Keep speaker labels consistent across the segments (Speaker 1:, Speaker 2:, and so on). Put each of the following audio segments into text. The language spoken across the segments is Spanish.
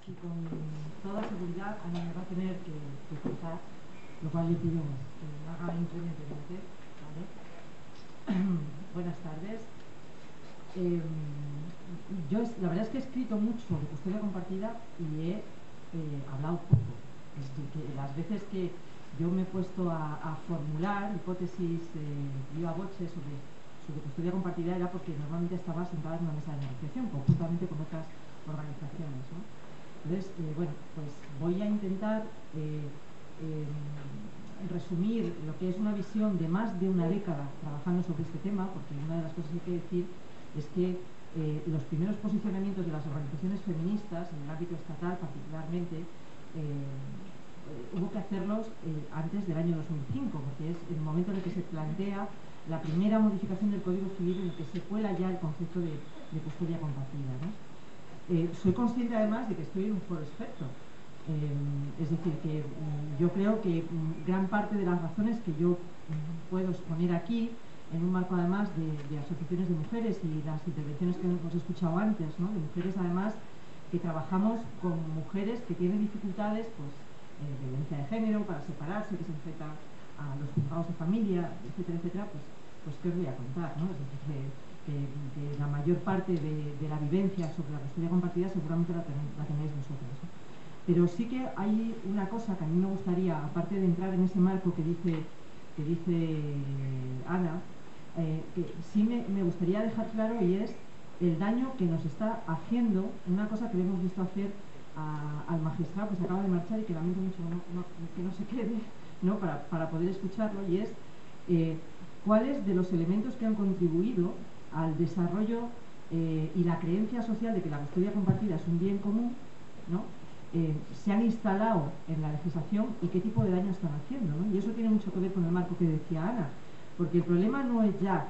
Speaker 1: y con toda seguridad a mí me va a tener que contar, lo cual le pido que haga incrementalmente, ¿vale? Buenas tardes. Yo la verdad es que he escrito mucho de custodia compartida y he hablado poco. Es decir, que las veces que yo me he puesto a formular hipótesis viva voce sobre custodia compartida era porque normalmente estaba sentada en una mesa de negociación conjuntamente con otras organizaciones, ¿no? Entonces, bueno, pues voy a intentar resumir lo que es una visión de más de una década trabajando sobre este tema, porque una de las cosas que hay que decir es que los primeros posicionamientos de las organizaciones feministas en el ámbito estatal particularmente hubo que hacerlos antes del año 2005, porque es el momento en el que se plantea la primera modificación del Código Civil en el que se cuela ya el concepto de custodia compartida, ¿no? Soy consciente además de que estoy en un foro experto, es decir, que yo creo que gran parte de las razones que yo puedo exponer aquí, en un marco además de asociaciones de mujeres y las intervenciones que hemos escuchado antes, ¿no? De mujeres además que trabajamos con mujeres que tienen dificultades, pues, de violencia de género, para separarse, que se enfrentan a los juzgados de familia, etcétera, etcétera, pues ¿qué os voy a contar, ¿no? Es decir, que la mayor parte de la vivencia sobre la custodia compartida seguramente la tenéis vosotros, ¿no? Pero sí que hay una cosa que a mí me gustaría, aparte de entrar en ese marco que dice Ana, que sí me gustaría dejar claro, y es el daño que nos está haciendo una cosa que le hemos visto hacer al magistrado que se acaba de marchar y que lamento mucho que no se quede, ¿no? para poder escucharlo, y es cuáles de los elementos que han contribuido al desarrollo y la creencia social de que la custodia compartida es un bien común, ¿no? Se han instalado en la legislación y qué tipo de daño están haciendo, ¿no? Y eso tiene mucho que ver con el marco que decía Ana, porque el problema no es ya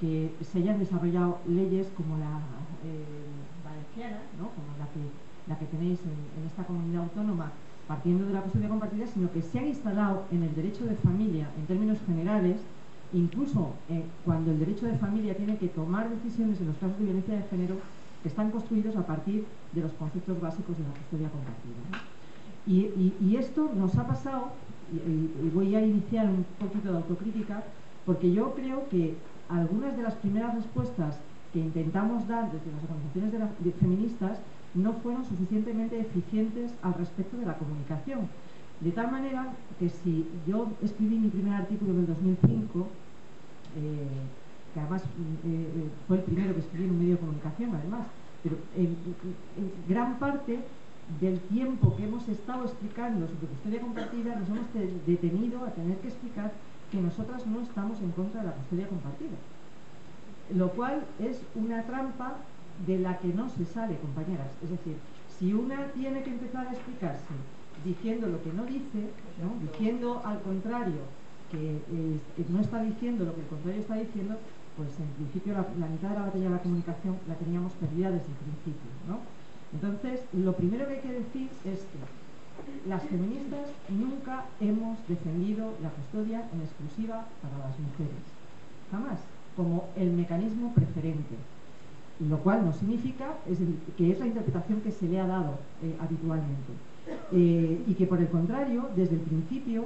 Speaker 1: que se hayan desarrollado leyes como la valenciana, ¿no? Como la que tenéis en esta comunidad autónoma, partiendo de la custodia compartida, sino que se han instalado en el derecho de familia en términos generales, incluso cuando el derecho de familia tiene que tomar decisiones en los casos de violencia de género que están construidos a partir de los conceptos básicos de la custodia compartida, ¿no? Y esto nos ha pasado, y voy a iniciar un poquito de autocrítica, porque yo creo que algunas de las primeras respuestas que intentamos dar desde las organizaciones feministas no fueron suficientemente eficientes al respecto de la comunicación. De tal manera que si yo escribí mi primer artículo en el 2005, que además fue el primero que escribí en un medio de comunicación, además, pero en gran parte del tiempo que hemos estado explicando sobre custodia compartida nos hemos detenido a tener que explicar que nosotras no estamos en contra de la custodia compartida, lo cual es una trampa de la que no se sale, compañeras. Es decir, si una tiene que empezar a explicarse diciendo lo que no dice, ¿no? Diciendo al contrario que no está diciendo lo que el contrario está diciendo, pues en principio la mitad de la batalla de la comunicación la teníamos perdida desde el principio, ¿no? Entonces, lo primero que hay que decir es que las feministas nunca hemos defendido la custodia en exclusiva para las mujeres, jamás, como el mecanismo preferente, lo cual no significa que es la interpretación que se le ha dado habitualmente, y que por el contrario, desde el principio,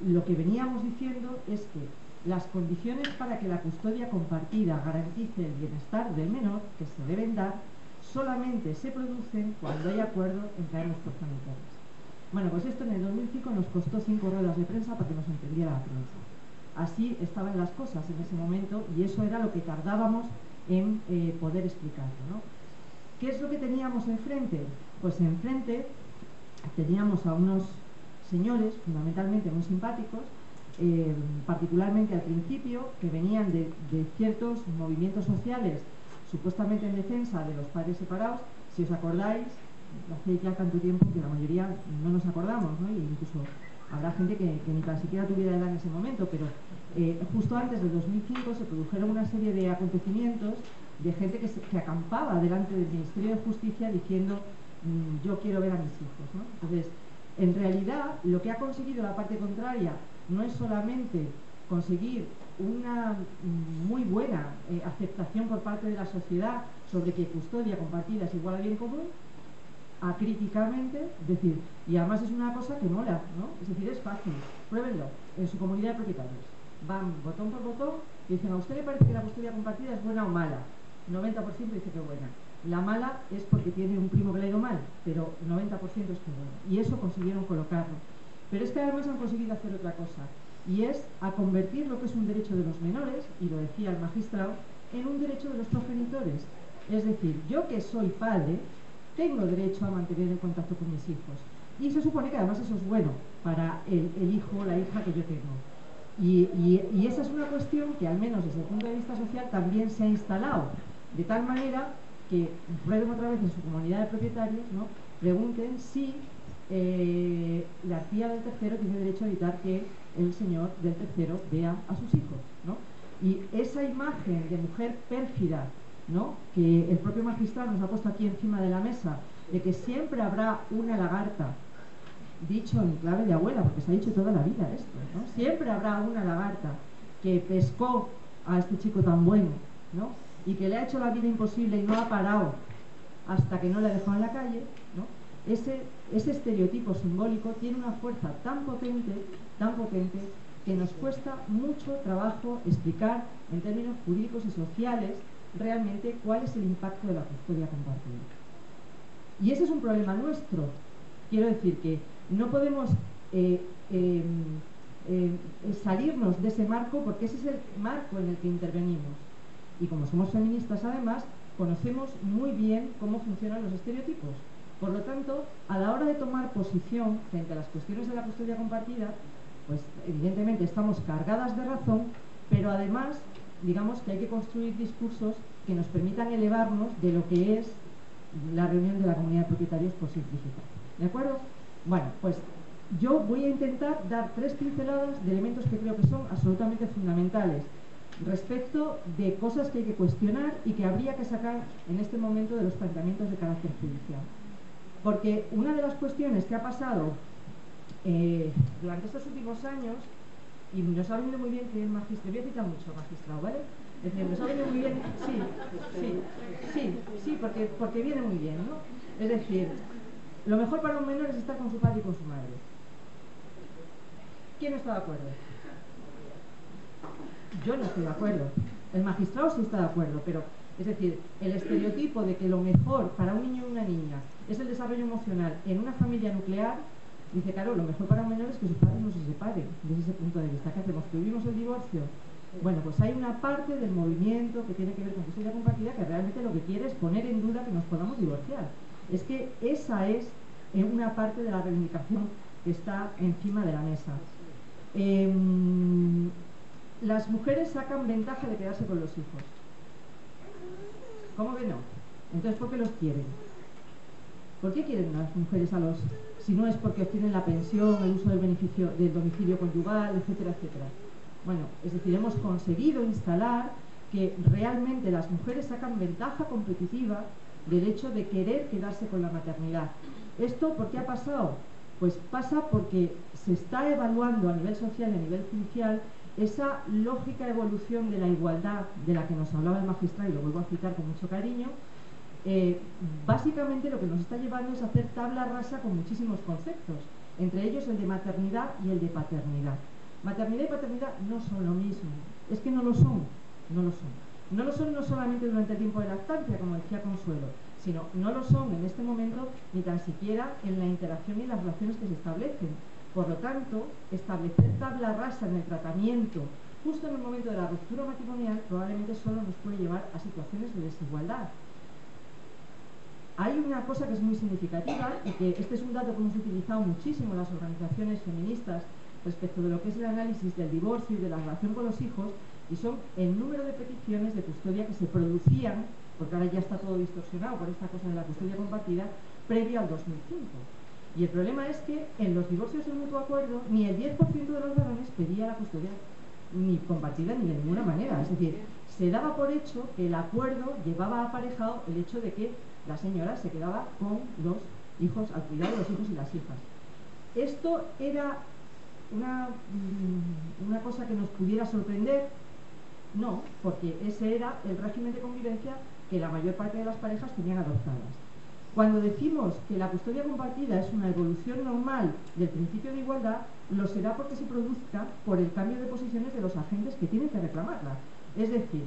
Speaker 1: lo que veníamos diciendo es que las condiciones para que la custodia compartida garantice el bienestar del menor que se deben dar solamente se producen cuando hay acuerdo entre ambos progenitores. Bueno, pues esto en el 2005 nos costó 5 ruedas de prensa para que nos entendiera la prensa. Así estaban las cosas en ese momento y eso era lo que tardábamos en poder explicarlo, ¿no? ¿Qué es lo que teníamos enfrente? Pues enfrente teníamos a unos señores fundamentalmente muy simpáticos, particularmente al principio, que venían de ciertos movimientos sociales supuestamente en defensa de los padres separados. Si os acordáis, hace ya tanto tiempo que la mayoría no nos acordamos, ¿no? Y incluso habrá gente que ni tan siquiera tuviera edad en ese momento, pero justo antes del 2005 se produjeron una serie de acontecimientos de gente que acampaba delante del Ministerio de Justicia diciendo yo quiero ver a mis hijos, ¿no? Entonces, en realidad, lo que ha conseguido la parte contraria no es solamente conseguir una muy buena aceptación por parte de la sociedad sobre que custodia compartida es igual a bien común, acríticamente, es decir, y además es una cosa que mola, ¿no? Es decir, es fácil, pruébenlo en su comunidad de propietarios. Van botón por botón y dicen, ¿a usted le parece que la custodia compartida es buena o mala? 90% dice que buena. La mala es porque tiene un primo que le ha ido mal, pero 90% es que bueno. Y eso consiguieron colocarlo. Pero es que además han conseguido hacer otra cosa, y es a convertir lo que es un derecho de los menores, y lo decía el magistrado, en un derecho de los progenitores. Es decir, yo que soy padre, tengo derecho a mantener el contacto con mis hijos. Y se supone que además eso es bueno para el hijo o la hija que yo tengo. Y esa es una cuestión que, al menos desde el punto de vista social, también se ha instalado. De tal manera que prueben otra vez en su comunidad de propietarios, ¿no? Pregunten si la tía del tercero tiene derecho a evitar que el señor del tercero vea a sus hijos, ¿no? Y esa imagen de mujer pérfida, ¿no?, que el propio magistrado nos ha puesto aquí encima de la mesa, de que siempre habrá una lagarta, dicho en clave de abuela, porque se ha dicho toda la vida esto, ¿no? Siempre habrá una lagarta que pescó a este chico tan bueno, ¿no?, y que le ha hecho la vida imposible y no ha parado hasta que no le ha dejado en la calle, ¿no? Ese estereotipo simbólico tiene una fuerza tan potente, que nos cuesta mucho trabajo explicar en términos jurídicos y sociales realmente cuál es el impacto de la custodia compartida. Y ese es un problema nuestro. Quiero decir que no podemos salirnos de ese marco, porque ese es el marco en el que intervenimos. Y como somos feministas, además, conocemos muy bien cómo funcionan los estereotipos. Por lo tanto, a la hora de tomar posición frente a las cuestiones de la custodia compartida, pues evidentemente estamos cargadas de razón, pero además, digamos que hay que construir discursos que nos permitan elevarnos de lo que es la reunión de la comunidad de propietarios por simplificar. ¿De acuerdo? Bueno, pues yo voy a intentar dar 3 pinceladas de elementos que creo que son absolutamente fundamentales respecto de cosas que hay que cuestionar y que habría que sacar en este momento de los planteamientos de carácter judicial. Porque una de las cuestiones que ha pasado durante estos últimos años, y nos ha venido muy bien que el magistrado, voy a citar mucho magistrado, ¿vale? Es decir, nos ha venido muy bien, sí, porque viene muy bien, ¿no? Es decir, lo mejor para un menor es estar con su padre y con su madre. ¿Quién no está de acuerdo? Yo no estoy de acuerdo. El magistrado sí está de acuerdo, pero, es decir, el estereotipo de que lo mejor para un niño y una niña es el desarrollo emocional en una familia nuclear, dice, claro, lo mejor para un menor es que sus padres no se separen. Desde ese punto de vista, ¿qué hacemos? ¿Que vivimos el divorcio? Bueno, pues hay una parte del movimiento que tiene que ver con custodia compartida que realmente lo que quiere es poner en duda que nos podamos divorciar. Es que esa es una parte de la reivindicación que está encima de la mesa. Las mujeres sacan ventaja de quedarse con los hijos. ¿Cómo que no? Entonces, ¿por qué los quieren? ¿Por qué quieren las mujeres a los...? Si no es porque obtienen la pensión, el uso del beneficio del domicilio conyugal, etcétera, etcétera. Bueno, es decir, hemos conseguido instalar que realmente las mujeres sacan ventaja competitiva del hecho de querer quedarse con la maternidad. ¿Esto por qué ha pasado? Pues pasa porque se está evaluando a nivel social y a nivel judicial esa lógica evolución de la igualdad de la que nos hablaba el magistrado, y lo vuelvo a citar con mucho cariño. Básicamente lo que nos está llevando es a hacer tabla rasa con muchísimos conceptos, entre ellos el de maternidad y el de paternidad. Maternidad y paternidad no son lo mismo, es que no lo son. No lo son no solamente durante el tiempo de lactancia, como decía Consuelo, sino no lo son en este momento ni tan siquiera en la interacción y las relaciones que se establecen. Por lo tanto, establecer tabla rasa en el tratamiento justo en el momento de la ruptura matrimonial probablemente solo nos puede llevar a situaciones de desigualdad. Hay una cosa que es muy significativa, y que este es un dato que hemos utilizado muchísimo las organizaciones feministas respecto de lo que es el análisis del divorcio y de la relación con los hijos, y son el número de peticiones de custodia que se producían, porque ahora ya está todo distorsionado por esta cosa de la custodia compartida, previo al 2005. Y el problema es que en los divorcios de mutuo acuerdo ni el 10% de los varones pedía la custodia ni compartida ni de ninguna manera. Es decir, se daba por hecho que el acuerdo llevaba aparejado el hecho de que la señora se quedaba con los hijos, al cuidado de los hijos y las hijas. Esto era una cosa que nos pudiera sorprender. No, porque ese era el régimen de convivencia que la mayor parte de las parejas tenían adoptadas. Cuando decimos que la custodia compartida es una evolución normal del principio de igualdad, lo será porque se produzca por el cambio de posiciones de los agentes que tienen que reclamarla. Es decir,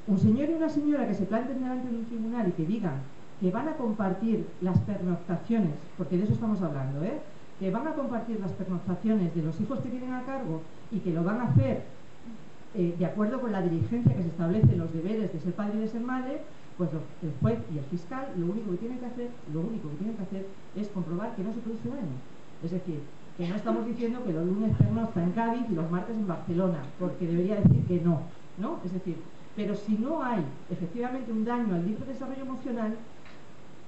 Speaker 1: un señor y una señora que se planten delante de un tribunal y que digan que van a compartir las pernoctaciones, porque de eso estamos hablando, que van a compartir las pernoctaciones de los hijos que tienen a cargo y que lo van a hacer de acuerdo con la diligencia que se establece en los deberes de ser padre y de ser madre, pues el juez y el fiscal lo único que tienen que hacer es comprobar que no se produce daño. Es decir, que no estamos diciendo que los lunes pernocta en Cádiz y los martes en Barcelona, porque debería decir que no, ¿no? Es decir, pero si no hay efectivamente un daño al libre desarrollo emocional,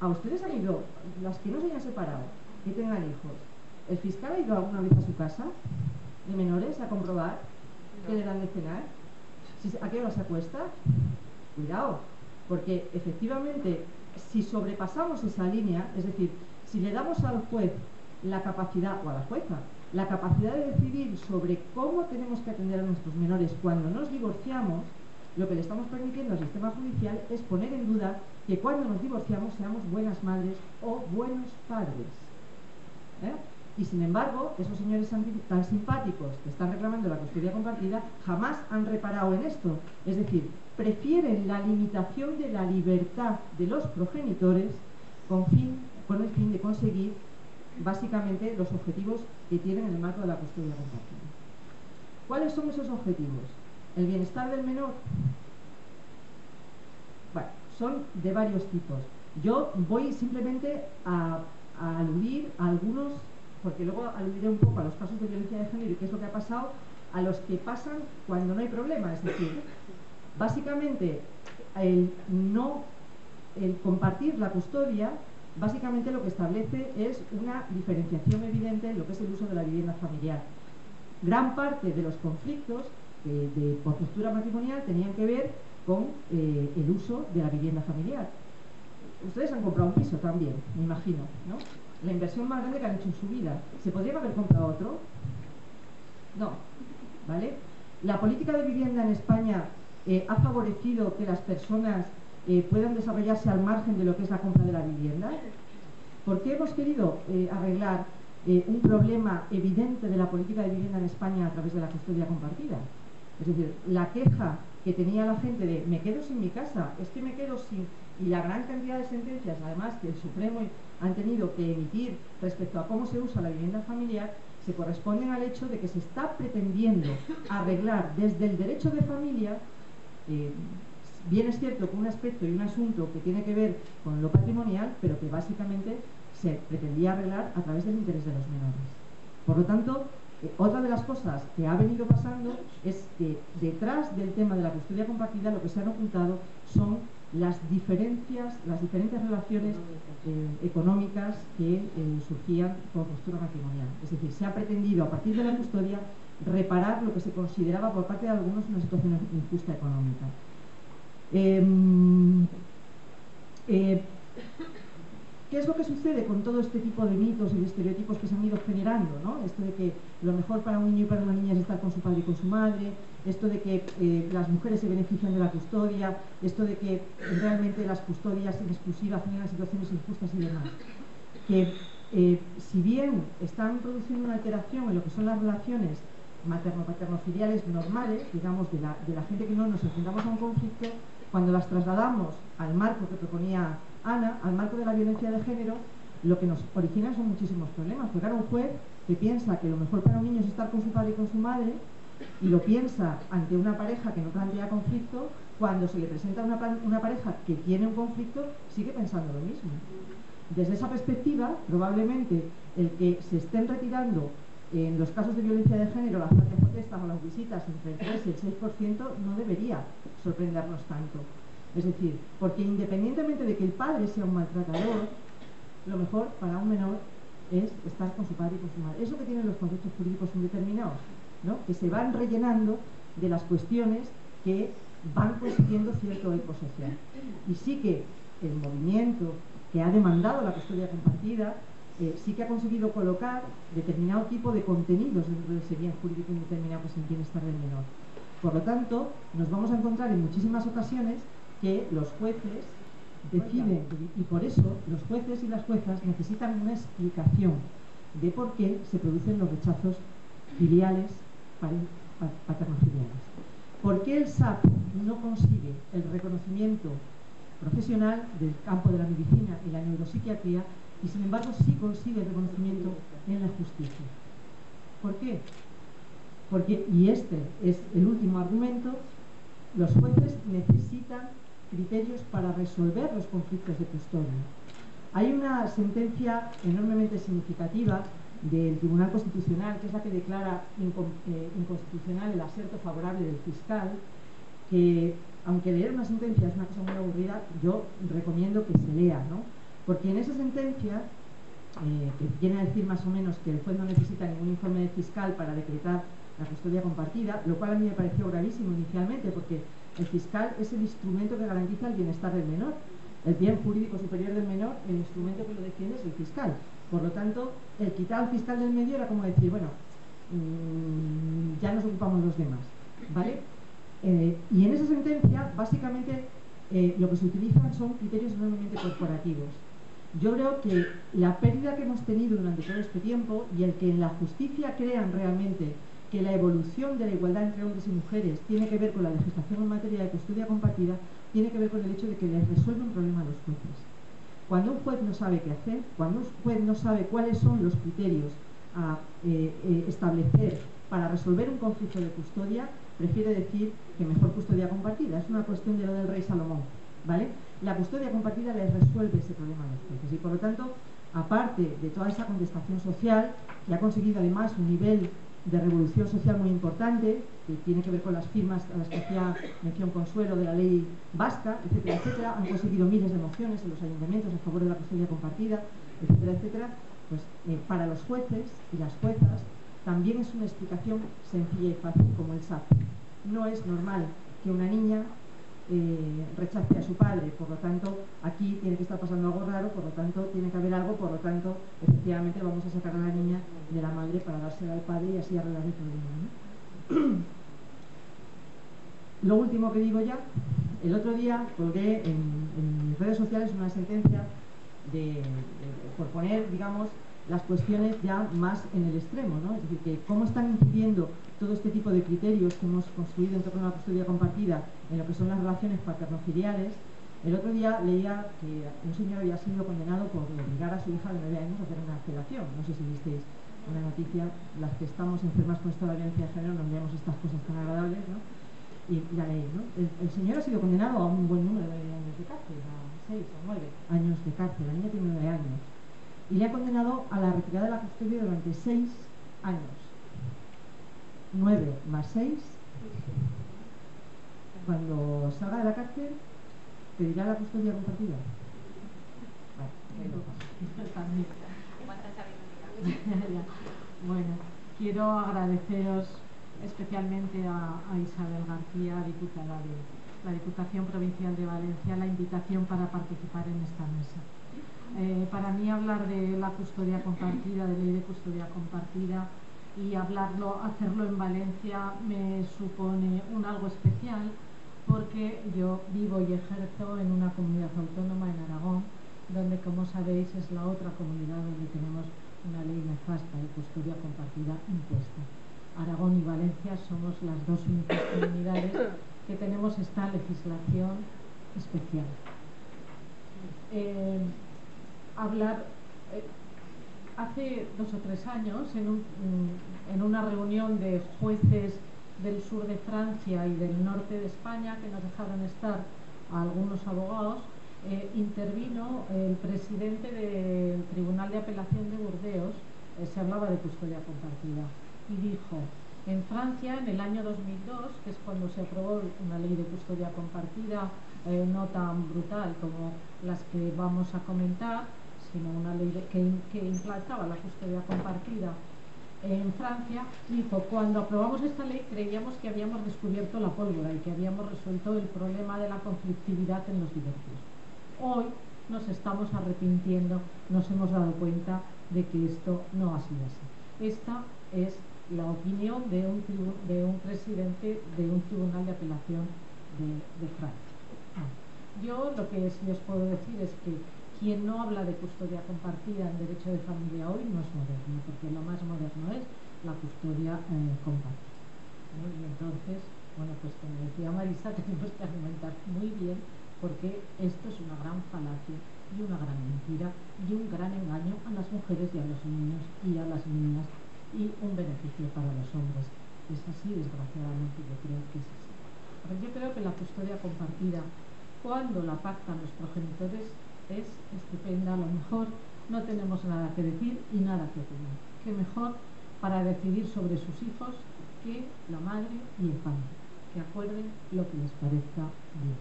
Speaker 1: ¿a ustedes han ido, las que no se hayan separado, que tengan hijos, el fiscal ha ido alguna vez a su casa de menores a comprobar qué le dan de cenar? ¿A qué hora se acuesta? Cuidado, porque efectivamente si sobrepasamos esa línea, es decir, si le damos al juez la capacidad, o a la jueza, la capacidad de decidir sobre cómo tenemos que atender a nuestros menores cuando nos divorciamos, lo que le estamos permitiendo al sistema judicial es poner en duda que cuando nos divorciamos seamos buenas madres o buenos padres. Y sin embargo, esos señores tan simpáticos que están reclamando la custodia compartida jamás han reparado en esto. Es decir, prefieren la limitación de la libertad de los progenitores con el fin de conseguir básicamente los objetivos que tienen en el marco de la custodia compartida. ¿Cuáles son esos objetivos? ¿El bienestar del menor? Bueno, son de varios tipos. Yo voy simplemente a aludir a algunos, porque luego aludiré un poco a los casos de violencia de género y qué es lo que ha pasado, a los que pasan cuando no hay problema. Es decir, básicamente el compartir la custodia, básicamente lo que establece es una diferenciación evidente en lo que es el uso de la vivienda familiar. Gran parte de los conflictos por postura matrimonial tenían que ver con el uso de la vivienda familiar. Ustedes han comprado un piso también, me imagino, ¿no? La inversión más grande que han hecho en su vida. ¿Se podrían haber comprado otro? No, ¿vale? La política de vivienda en España ha favorecido que las personas puedan desarrollarse al margen de lo que es la compra de la vivienda. ¿Por qué hemos querido arreglar un problema evidente de la política de vivienda en España a través de la custodia compartida? Es decir, la queja que tenía la gente de me quedo sin mi casa, es que me quedo sin... Y la gran cantidad de sentencias, además, que el Supremo han tenido que emitir respecto a cómo se usa la vivienda familiar, se corresponden al hecho de que se está pretendiendo arreglar desde el derecho de familia, bien es cierto que un aspecto y un asunto que tiene que ver con lo patrimonial, pero que básicamente se pretendía arreglar a través del interés de los menores. Por lo tanto, otra de las cosas que ha venido pasando es que detrás del tema de la custodia compartida lo que se han ocultado son las diferentes relaciones económicas que surgían por postura matrimonial. Es decir, se ha pretendido a partir de la custodia reparar lo que se consideraba por parte de algunos una situación injusta económica. ¿Qué es lo que sucede con todo este tipo de mitos y de estereotipos que se han ido generando, ¿no? Esto de que lo mejor para un niño y para una niña es estar con su padre y con su madre, esto de que las mujeres se benefician de la custodia, esto de que realmente las custodias en exclusiva generan situaciones injustas y demás. Que si bien están produciendo una alteración en lo que son las relaciones materno-paterno-filiales normales, digamos, de la gente que no nos enfrentamos a un conflicto, cuando las trasladamos al marco que proponía Ana, al marco de la violencia de género, lo que nos origina son muchísimos problemas. Porque ahora un juez que piensa que lo mejor para un niño es estar con su padre y con su madre, y lo piensa ante una pareja que no plantea conflicto, cuando se le presenta una pareja que tiene un conflicto, sigue pensando lo mismo. Desde esa perspectiva, probablemente el que se estén retirando en los casos de violencia de género las protestas o las visitas entre el 3 y el 6% no debería sorprendernos tanto. Es decir, porque independientemente de que el padre sea un maltratador, lo mejor para un menor es estar con su padre y con su madre. Eso que tienen los conceptos jurídicos indeterminados, ¿no? Que se van rellenando de las cuestiones que van consiguiendo cierto eco social. Y sí que el movimiento que ha demandado la custodia compartida sí que ha conseguido colocar determinado tipo de contenidos dentro de ese bien jurídico indeterminado que es el bienestar del menor. Por lo tanto, nos vamos a encontrar en muchísimas ocasiones que los jueces deciden, y por eso los jueces y las juezas necesitan una explicación de por qué se producen los rechazos filiales, paternofiliales. ¿Por qué el SAP no consigue el reconocimiento profesional del campo de la medicina y la neuropsiquiatría y sin embargo sí consigue el reconocimiento en la justicia? ¿Por qué? Porque, y este es el último argumento, los jueces necesitan criterios para resolver los conflictos de custodia. Hay una sentencia enormemente significativa del Tribunal Constitucional, que es la que declara inconstitucional el aserto favorable del fiscal, que aunque leer una sentencia es una cosa muy aburrida, yo recomiendo que se lea, ¿no? Porque en esa sentencia, que viene a decir más o menos que el juez no necesita ningún informe del fiscal para decretar la custodia compartida, lo cual a mí me pareció gravísimo inicialmente, porque el fiscal es el instrumento que garantiza el bienestar del menor. El bien jurídico superior del menor, el instrumento que lo defiende es el fiscal. Por lo tanto, el quitar al fiscal del medio era como decir, bueno, ya nos ocupamos los demás, ¿vale? Y en esa sentencia, básicamente, lo que se utilizan son criterios enormemente corporativos. Yo creo que la pérdida que hemos tenido durante todo este tiempo y el que en la justicia crean realmente que la evolución de la igualdad entre hombres y mujeres tiene que ver con la legislación en materia de custodia compartida, tiene que ver con el hecho de que les resuelve un problema a los jueces. Cuando un juez no sabe qué hacer, cuando un juez no sabe cuáles son los criterios a establecer para resolver un conflicto de custodia, prefiere decir que mejor custodia compartida. Es una cuestión de lo del rey Salomón, ¿vale? La custodia compartida les resuelve ese problema a los jueces y por lo tanto, aparte de toda esa contestación social, que ha conseguido además un nivel de revolución social muy importante, que tiene que ver con las firmas a las que hacía mención Consuelo de la ley vasca, etcétera, etcétera, han conseguido miles de mociones en los ayuntamientos a favor de la custodia compartida, etcétera, etcétera, pues para los jueces y las juezas también es una explicación sencilla y fácil como el SAP. No es normal que una niña rechace a su padre, por lo tanto aquí tiene que estar pasando algo raro, por lo tanto tiene que haber algo, por lo tanto efectivamente vamos a sacar a la niña de la madre para dársela al padre y así arreglar el problema, ¿no? Lo último que digo ya, el otro día colgué en mis redes sociales una sentencia por poner, digamos, las cuestiones ya más en el extremo, ¿no? Es decir, que cómo están incidiendo todo este tipo de criterios que hemos construido en torno a la custodia compartida en lo que son las relaciones paternofiliales. El otro día leía que un señor había sido condenado por obligar a su hija de 9 años a hacer una felación. No sé si visteis una noticia, las que estamos enfermas con esto de la violencia de género nos leemos estas cosas tan agradables, ¿no? Y la leí, ¿no? El señor ha sido condenado a un buen número de años de cárcel, a 6 o 9 años de cárcel, la niña tiene 9 años. Y le ha condenado a la retirada de la custodia durante 6 años. 9 más 6, cuando salga de la cárcel, ¿pedirá la custodia compartida?
Speaker 2: Bueno, quiero agradeceros especialmente a Isabel García, diputada de la Diputación Provincial de Valencia, la invitación para participar en esta mesa. Para mí hablar de la custodia compartida, de ley de custodia compartida y hacerlo en Valencia me supone un algo especial porque yo vivo y ejerzo en una comunidad autónoma en Aragón, donde, como sabéis, es la otra comunidad donde tenemos una ley nefasta de custodia compartida impuesta. Aragón y Valencia somos las dos únicas comunidades que tenemos esta legislación especial. Hace 2 o 3 años, en una reunión de jueces del sur de Francia y del norte de España, que nos dejaron estar a algunos abogados, intervino el presidente del Tribunal de Apelación de Burdeos. Se hablaba de custodia compartida y dijo: en Francia, en el año 2002, que es cuando se aprobó una ley de custodia compartida, no tan brutal como las que vamos a comentar, sino una ley que implantaba la custodia compartida en Francia, dijo: cuando aprobamos esta ley creíamos que habíamos descubierto la pólvora y que habíamos resuelto el problema de la conflictividad en los divorcios. Hoy nos estamos arrepintiendo, nos hemos dado cuenta de que esto no ha sido así. Esta es la opinión de un presidente de un tribunal de apelación de Francia. Yo lo que sí os puedo decir es que quien no habla de custodia compartida en derecho de familia hoy no es moderno, porque lo más moderno es la custodia compartida. Y entonces, bueno, pues como decía Marisa, tenemos que argumentar muy bien porque esto es una gran falacia y una gran mentira y un gran engaño a las mujeres y a los niños y a las niñas y un beneficio para los hombres. Es así, desgraciadamente, yo creo que es así. Pero yo creo que la custodia compartida, cuando la pactan los progenitores, es estupenda. A lo mejor no tenemos nada que decir y nada que opinar. Qué mejor para decidir sobre sus hijos que la madre y el padre, que acuerden lo que les parezca bien.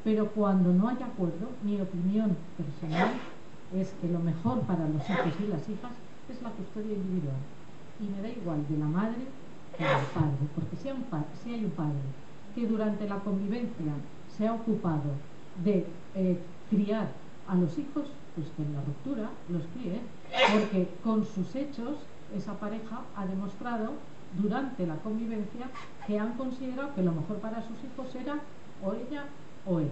Speaker 2: Pero cuando no hay acuerdo, mi opinión personal es que lo mejor para los hijos y las hijas es la custodia individual. Y me da igual de la madre que del padre, porque si hay un padre que durante la convivencia se ha ocupado de criar a los hijos, pues que en la ruptura los críe, porque con sus hechos esa pareja ha demostrado durante la convivencia que han considerado que lo mejor para sus hijos era o ella o él.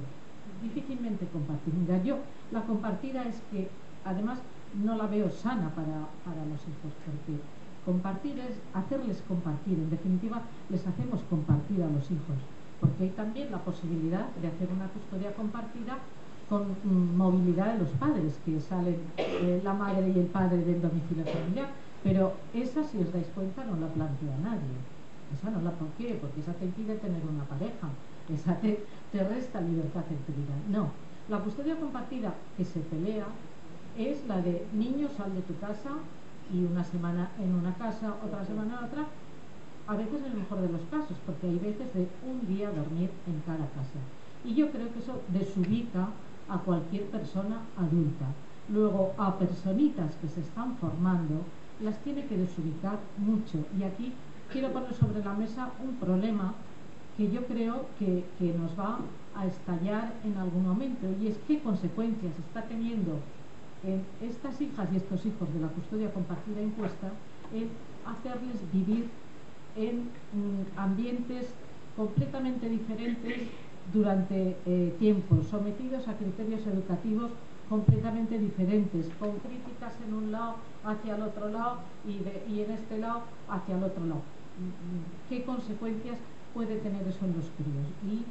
Speaker 2: Difícilmente compartir. Mira, yo la compartida es que además no la veo sana para los hijos, porque compartir es hacerles compartir. En definitiva, les hacemos compartir a los hijos, porque hay también la posibilidad de hacer una custodia compartida con movilidad de los padres, que salen la madre y el padre del domicilio familiar, pero esa, si os dais cuenta, no la plantea nadie. Esa no la, ¿por qué? Porque esa te impide tener una pareja, esa te resta libertad en tu vida. No, la custodia compartida que se pelea es la de niño, sal de tu casa y una semana en una casa, otra semana en otra, a veces en el mejor de los casos, porque hay veces de un día dormir en cada casa. Y yo creo que eso desubica a cualquier persona adulta. Luego, a personitas que se están formando, las tiene que desubicar mucho. Y aquí quiero poner sobre la mesa un problema que yo creo que nos va a estallar en algún momento, y es qué consecuencias está teniendo en estas hijas y estos hijos de la custodia compartida impuesta en hacerles vivir en ambientes completamente diferentes durante tiempos, sometidos a criterios educativos completamente diferentes, con críticas en un lado hacia el otro lado y en este lado hacia el otro lado. ¿Qué consecuencias puede tener eso en los críos? Y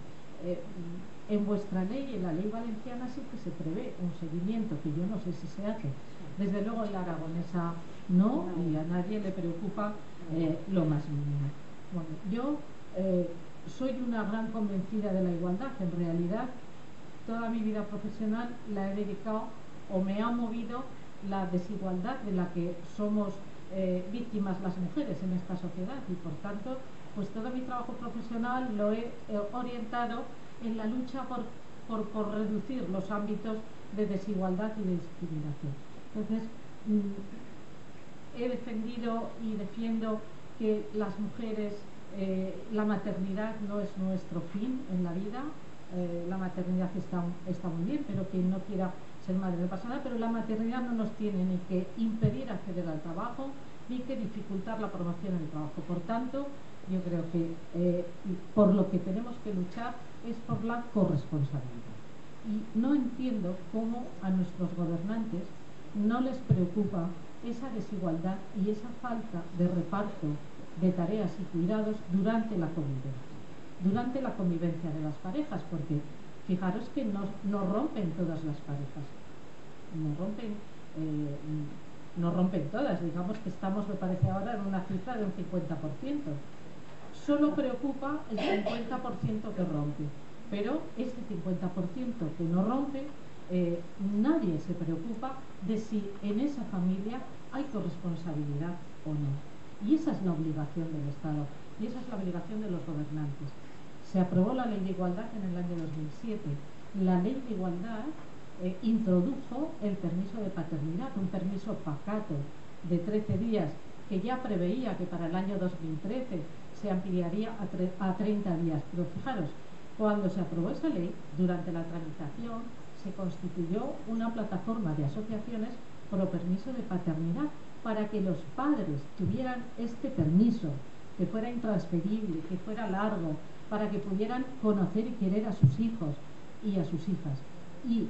Speaker 2: en vuestra ley, en la ley valenciana, sí que se prevé un seguimiento, que yo no sé si se hace. Desde luego en la aragonesa no, y a nadie le preocupa lo más mínimo. Bueno, yo soy una gran convencida de la igualdad. En realidad, toda mi vida profesional la he dedicado o me ha movido la desigualdad de la que somos víctimas las mujeres en esta sociedad, y por tanto, pues todo mi trabajo profesional lo he orientado en la lucha por reducir los ámbitos de desigualdad y de discriminación. Entonces, he defendido y defiendo que las mujeres, la maternidad no es nuestro fin en la vida. La maternidad está muy bien, pero quien no quiera ser madre no pasa nada, pero la maternidad no nos tiene ni que impedir acceder al trabajo, ni que dificultar la promoción en el trabajo. Por tanto, yo creo que por lo que tenemos que luchar es por la corresponsabilidad. Y no entiendo cómo a nuestros gobernantes no les preocupa esa desigualdad y esa falta de reparto de tareas y cuidados durante la convivencia de las parejas, porque fijaros que no rompen todas las parejas, no rompen todas, digamos que estamos, me parece ahora, en una cifra de un 50%. Solo preocupa el 50% que rompe, pero ese 50% que no rompe, nadie se preocupa de si en esa familia hay corresponsabilidad o no. Y esa es la obligación del Estado, y esa es la obligación de los gobernantes. Se aprobó la Ley de Igualdad en el año 2007. La Ley de Igualdad introdujo el permiso de paternidad, un permiso pacato de 13 días, que ya preveía que para el año 2013 se ampliaría a 30 días. Pero fijaros, cuando se aprobó esa ley, durante la tramitación se constituyó una plataforma de asociaciones pro permiso de paternidad, para que los padres tuvieran este permiso, que fuera intransferible, que fuera largo, para que pudieran conocer y querer a sus hijos, y a sus hijas. Y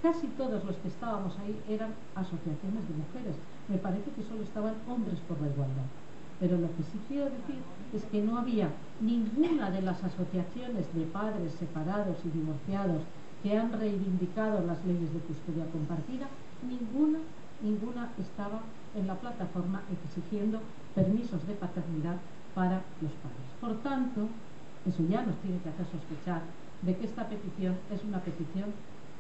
Speaker 2: casi todos los que estábamos ahí eran asociaciones de mujeres. Me parece que solo estaban Hombres por la Igualdad. Pero lo que sí quiero decir es que no había ninguna de las asociaciones de padres separados y divorciados que han reivindicado las leyes de custodia compartida, ninguna estaba en la plataforma exigiendo permisos de paternidad para los padres. Por tanto, eso ya nos tiene que hacer sospechar de que esta petición es una petición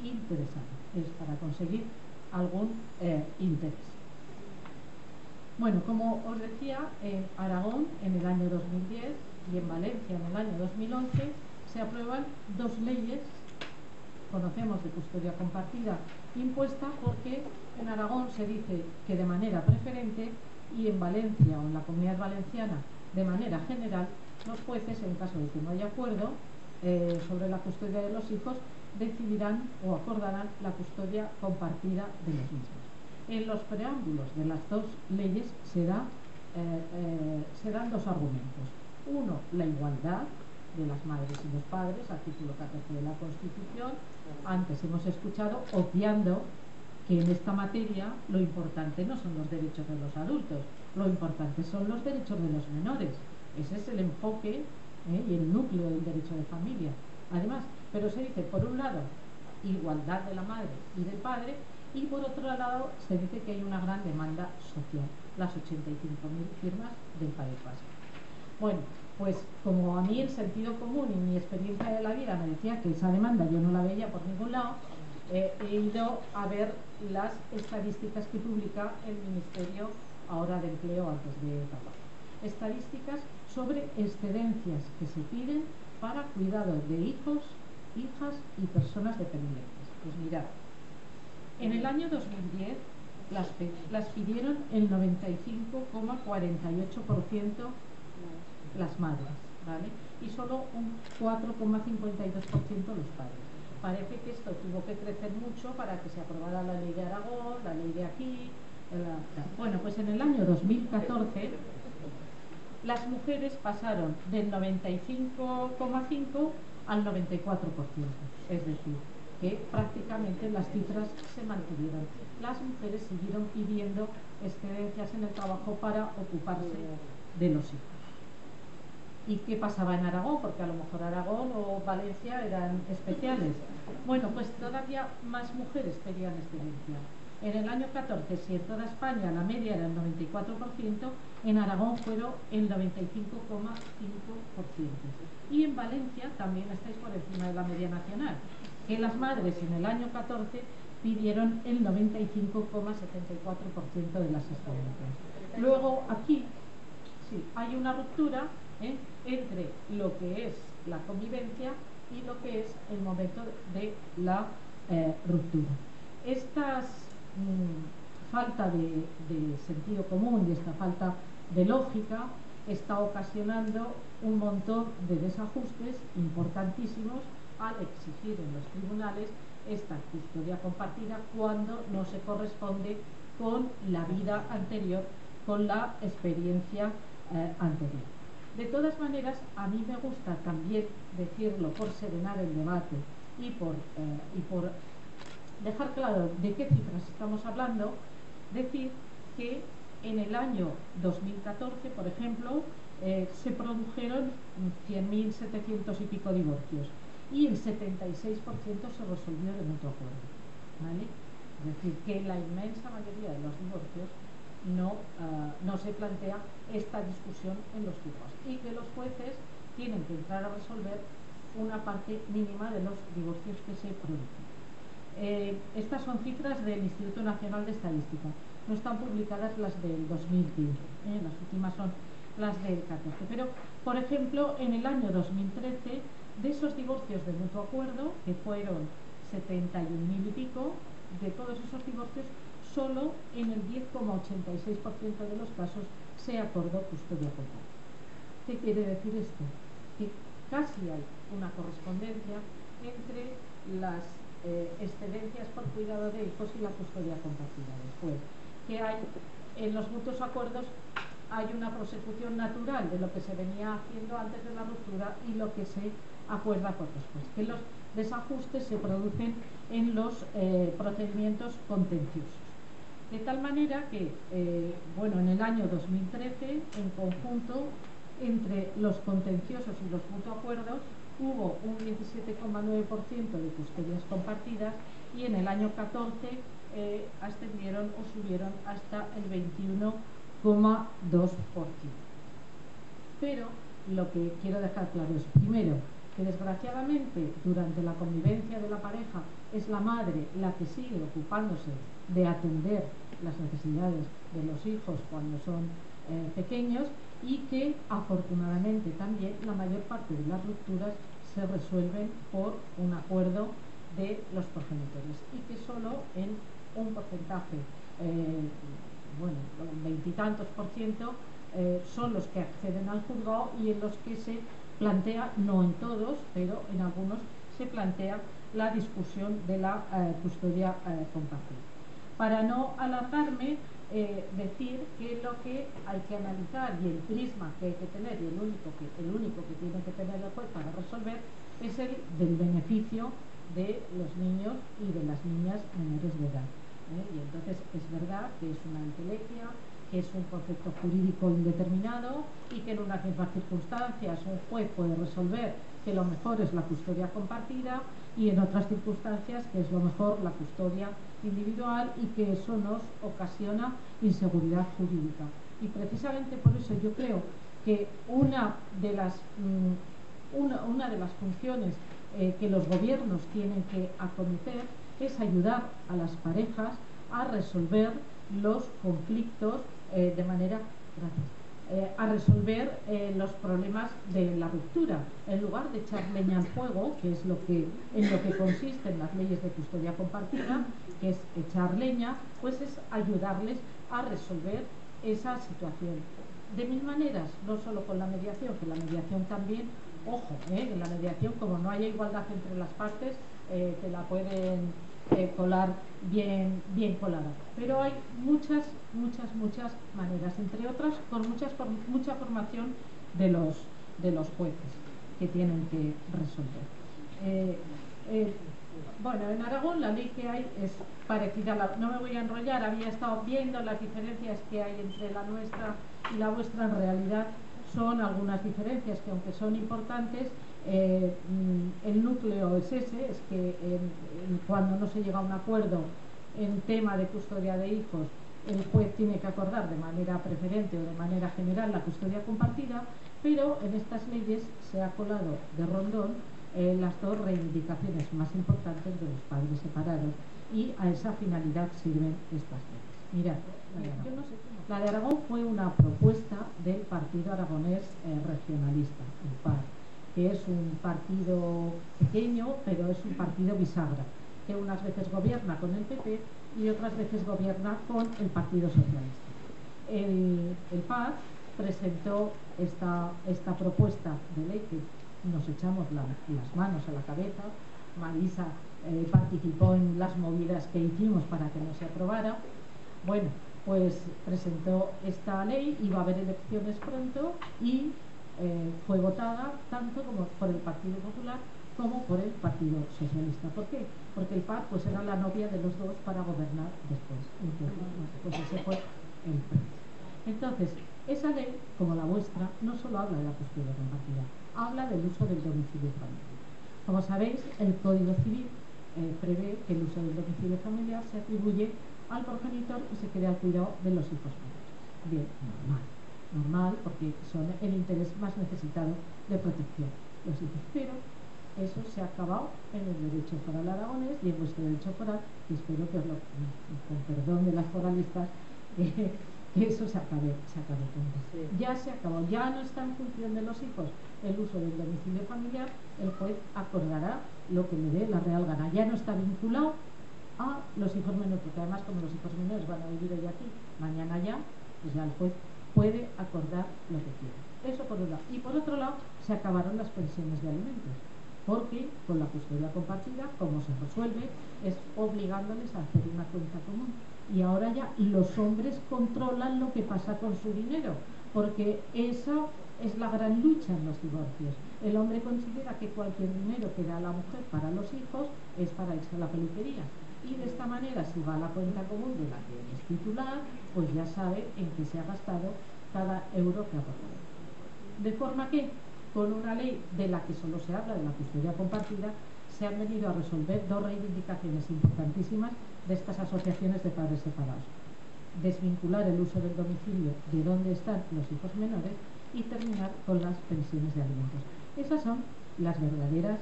Speaker 2: interesante, es para conseguir algún interés. Bueno, como os decía, en Aragón en el año 2010 y en Valencia en el año 2011 se aprueban dos leyes, conocemos, de custodia compartida impuesta, porque en Aragón se dice que de manera preferente y en Valencia o en la Comunidad Valenciana de manera general los jueces, en caso de que no haya acuerdo sobre la custodia de los hijos, decidirán o acordarán la custodia compartida de los mismos. En los preámbulos de las dos leyes se dan dos argumentos. Uno, la igualdad de las madres y los padres, artículo 14 de la Constitución. Antes hemos escuchado, obviando que en esta materia lo importante no son los derechos de los adultos, lo importante son los derechos de los menores. Ese es el enfoque y el núcleo del derecho de familia. Además, pero se dice, por un lado, igualdad de la madre y del padre, y por otro lado se dice que hay una gran demanda social, las 85.000 firmas del País Vasco. Bueno, pues como a mí el sentido común y mi experiencia de la vida me decía que esa demanda yo no la veía por ningún lado, he ido a ver las estadísticas que publica el Ministerio ahora de Empleo antes de trabajo. Estadísticas sobre excedencias que se piden para cuidado de hijos, hijas y personas dependientes. Pues mirad, en el año 2010 las pidieron el 95,48% las madres, ¿vale? Y solo un 4,52% los padres. Parece que esto tuvo que crecer mucho para que se aprobara la ley de Aragón, la ley de aquí. Bueno, pues en el año 2014 las mujeres pasaron del 95,5 al 94%, es decir, que prácticamente las cifras se mantuvieron. Las mujeres siguieron pidiendo excedencias en el trabajo para ocuparse de los hijos. ¿Y qué pasaba en Aragón? Porque a lo mejor Aragón o Valencia eran especiales. Bueno, pues todavía más mujeres pedían excedencia. En el año 14, si en toda España la media era el 94%, en Aragón fueron el 95,5%. Y en Valencia también estáis por encima de la media nacional, que las madres en el año 14 pidieron el 95,74% de las excedencias. Luego aquí sí hay una ruptura entre lo que es la convivencia y lo que es el momento de la ruptura. Estas falta de sentido común y esta falta de lógica está ocasionando un montón de desajustes importantísimos al exigir en los tribunales esta custodia compartida cuando no se corresponde con la vida anterior, con la experiencia anterior. De todas maneras, a mí me gusta también decirlo por serenar el debate y por dejar claro de qué cifras estamos hablando, decir que en el año 2014, por ejemplo, se produjeron 100.700 y pico divorcios y el 76% se resolvió de mutuo acuerdo, ¿vale? Es decir, que la inmensa mayoría de los divorcios no se plantea esta discusión en los juzgados y que los jueces tienen que entrar a resolver una parte mínima de los divorcios que se producen. Estas son cifras del Instituto Nacional de Estadística, no están publicadas las del 2015, las últimas son las del 14, pero por ejemplo en el año 2013 de esos divorcios de mutuo acuerdo, que fueron 71.000 y pico, de todos esos divorcios solo en el 10,86% de los casos se acordó custodia compartida. ¿Qué quiere decir esto? Que casi hay una correspondencia entre las excedencias por cuidado de hijos y la custodia compartida. Después, que hay en los mutuos acuerdos hay una prosecución natural de lo que se venía haciendo antes de la ruptura y lo que se acuerda por después, que los desajustes se producen en los procedimientos contenciosos. De tal manera que, bueno, en el año 2013, en conjunto, entre los contenciosos y los mutuos acuerdos, hubo un 17,9% de custodias compartidas y en el año 14 ascendieron o subieron hasta el 21,2%. Pero lo que quiero dejar claro es, primero, que desgraciadamente durante la convivencia de la pareja es la madre la que sigue ocupándose de atender las necesidades de los hijos cuando son pequeños, y que afortunadamente también la mayor parte de las rupturas se resuelven por un acuerdo de los progenitores, y que solo en un porcentaje, bueno, 20 y tantos % son los que acceden al juzgado, y en los que se plantea, no en todos, pero en algunos se plantea la discusión de la custodia compartida. Para no alargarme, decir que lo que hay que analizar y el prisma que hay que tener, y el único que tiene que tener el juez para resolver, es el del beneficio de los niños y de las niñas menores de edad. Y entonces es verdad que es una entelequia, que es un concepto jurídico indeterminado, y que en unas mismas circunstancias un juez puede resolver que lo mejor es la custodia compartida, y en otras circunstancias que es lo mejor la custodia individual, y que eso nos ocasiona inseguridad jurídica. Y precisamente por eso yo creo que una de las funciones que los gobiernos tienen que acometer es ayudar a las parejas a resolver los conflictos de manera, a resolver los problemas de la ruptura, en lugar de echar leña al fuego, que es en lo que consisten las leyes de custodia compartida, que es echar leña, pues es ayudarles a resolver esa situación. De mil maneras, no solo con la mediación, que la mediación también, ojo, en la mediación, como no haya igualdad entre las partes, te la pueden colar bien colada. Pero hay muchas maneras, entre otras con mucha formación de los jueces que tienen que resolver. Bueno, en Aragón la ley que hay es parecida a la... No me voy a enrollar, había estado viendo las diferencias que hay entre la nuestra y la vuestra. En realidad son algunas diferencias que, aunque son importantes, el núcleo es ese, es que cuando no se llega a un acuerdo en tema de custodia de hijos, el juez tiene que acordar de manera preferente o de manera general la custodia compartida, pero en estas leyes se ha colado de rondón las dos reivindicaciones más importantes de los padres separados, y a esa finalidad sirven estas leyes. Mirad, la de Aragón fue una propuesta del Partido Aragonés Regionalista, el PAR, que es un partido pequeño, pero es un partido bisagra, que unas veces gobierna con el PP y otras veces gobierna con el Partido Socialista. El PAR presentó esta propuesta de ley, que nos echamos las manos a la cabeza. Marisa participó en las movidas que hicimos para que no se aprobara. Bueno, pues presentó esta ley, iba a haber elecciones pronto, y fue votada tanto como por el Partido Popular como por el Partido Socialista. ¿Por qué? Porque el PAR pues era la novia de los dos para gobernar después. Entonces, pues ese fue el precio. Entonces, esa ley, como la vuestra, no solo habla de la custodia compartida, habla del uso del domicilio familiar. Como sabéis, el Código Civil prevé que el uso del domicilio familiar se atribuye al progenitor y se quede al cuidado de los hijos menores. Bien, normal, porque son el interés más necesitado de protección, los hijos. Pero eso se ha acabado en el derecho foral aragonés y en vuestro derecho foral, y espero que con perdón de las foralistas, que eso se acabe pronto. Sí. Ya se acabó, ya no está en función de los hijos el uso del domicilio familiar, el juez acordará lo que le dé la real gana, ya no está vinculado a los hijos menores, porque además como los hijos menores van a vivir hoy aquí, mañana ya, pues ya el juez puede acordar lo que quiera. Eso por un lado. Y por otro lado, se acabaron las pensiones de alimentos, porque con la custodia compartida, como se resuelve, es obligándoles a hacer una cuenta común. Y ahora ya los hombres controlan lo que pasa con su dinero, porque eso es la gran lucha en los divorcios. El hombre considera que cualquier dinero que da la mujer para los hijos es para irse a la peluquería. Y de esta manera, si va a la cuenta común de la que es titular, pues ya sabe en qué se ha gastado cada euro que ha aportado. De forma que, con una ley de la que solo se habla, de la custodia compartida, se han venido a resolver dos reivindicaciones importantísimas de estas asociaciones de padres separados: desvincular el uso del domicilio de dónde están los hijos menores y terminar con las pensiones de alimentos. Esas son las verdaderas,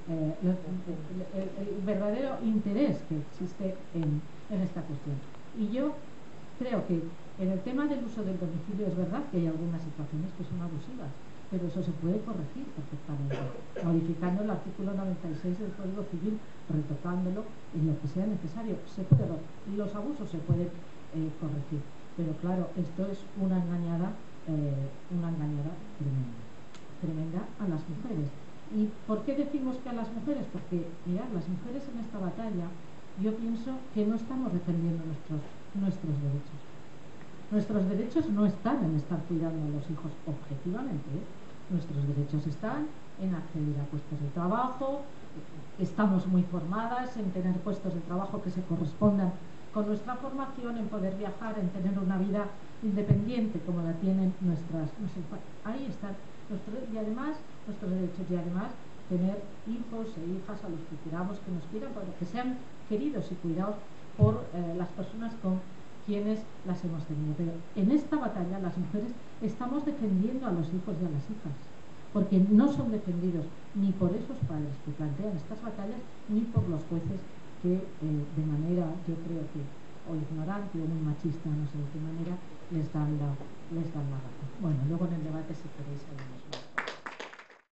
Speaker 2: el verdadero interés que existe en esta cuestión. Y yo creo que en el tema del uso del domicilio es verdad que hay algunas situaciones que son abusivas, pero eso se puede corregir perfectamente, modificando el artículo 96 del Código Civil, retocándolo en lo que sea necesario. Los abusos se pueden corregir, pero claro, esto es una engañada tremenda a las mujeres. ¿Y por qué decimos que a las mujeres? Porque, mirad, las mujeres en esta batalla, yo pienso que no estamos defendiendo nuestros derechos. Nuestros derechos no están en estar cuidando a los hijos objetivamente, ¿eh? Nuestros derechos están en acceder a puestos de trabajo, estamos muy formadas, en tener puestos de trabajo que se correspondan con nuestra formación, en poder viajar, en tener una vida independiente como la tienen nuestras ahí están y además nuestros derechos, y además tener hijos e hijas a los que queramos, que nos quieran, que sean queridos y cuidados por las personas con quienes las hemos tenido. Pero en esta batalla las mujeres estamos defendiendo a los hijos y a las hijas, porque no son defendidos ni por esos padres que plantean estas batallas, ni por los jueces que de manera, yo creo que o ignorante o muy machista, no sé de qué manera, les dan la razón. Bueno, luego en el debate, si queréis, hablamos más.